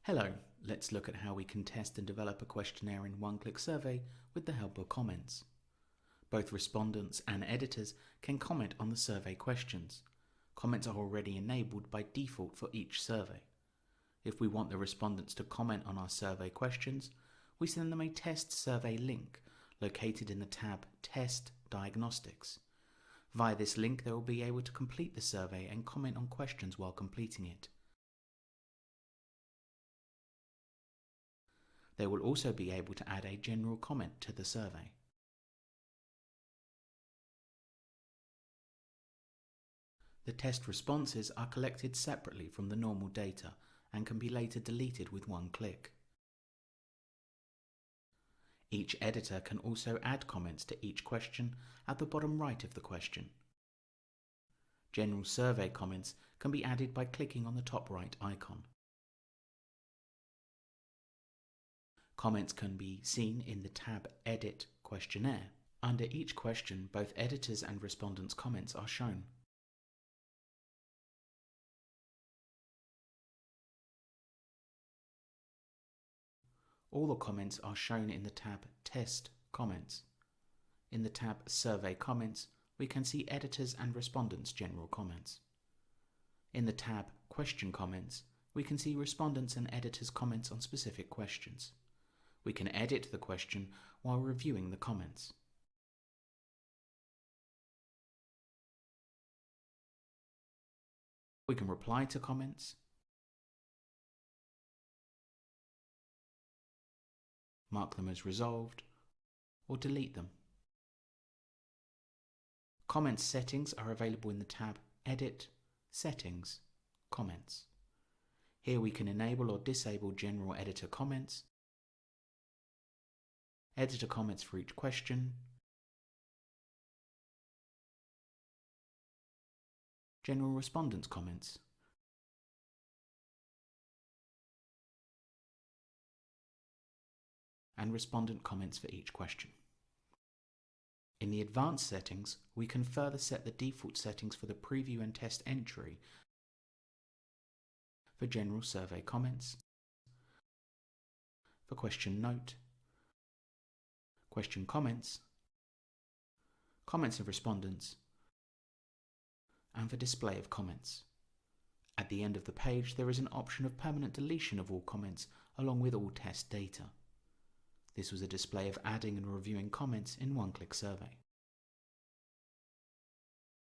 Hello, let's look at how we can test and develop a questionnaire in one-click survey with the help of comments. Both respondents and editors can comment on the survey questions. Comments are already enabled by default for each survey. If we want the respondents to comment on our survey questions, we send them a test survey link located in the tab Test Diagnostics. Via this link, they will be able to complete the survey and comment on questions while completing it. They will also be able to add a general comment to the survey. The test responses are collected separately from the normal data and can be later deleted with one click. Each editor can also add comments to each question at the bottom right of the question. General survey comments can be added by clicking on the top right icon. Comments can be seen in the tab Edit Questionnaire. Under each question, both editors' and respondents' comments are shown. All the comments are shown in the tab Test Comments. In the tab Survey Comments, we can see editors' and respondents' general comments. In the tab Question Comments, we can see respondents' and editors' comments on specific questions. We can edit the question while reviewing the comments. We can reply to comments, mark them as resolved, or delete them. Comment settings are available in the tab Edit, Settings, Comments. Here we can enable or disable general editor comments, editor comments for each question, general respondents' comments, and respondent comments for each question. In the advanced settings, we can further set the default settings for the preview and test entry for general survey comments, for question note, question comments, comments of respondents, and for display of comments. At the end of the page, there is an option of permanent deletion of all comments along with all test data. This was a display of adding and reviewing comments in one-click survey.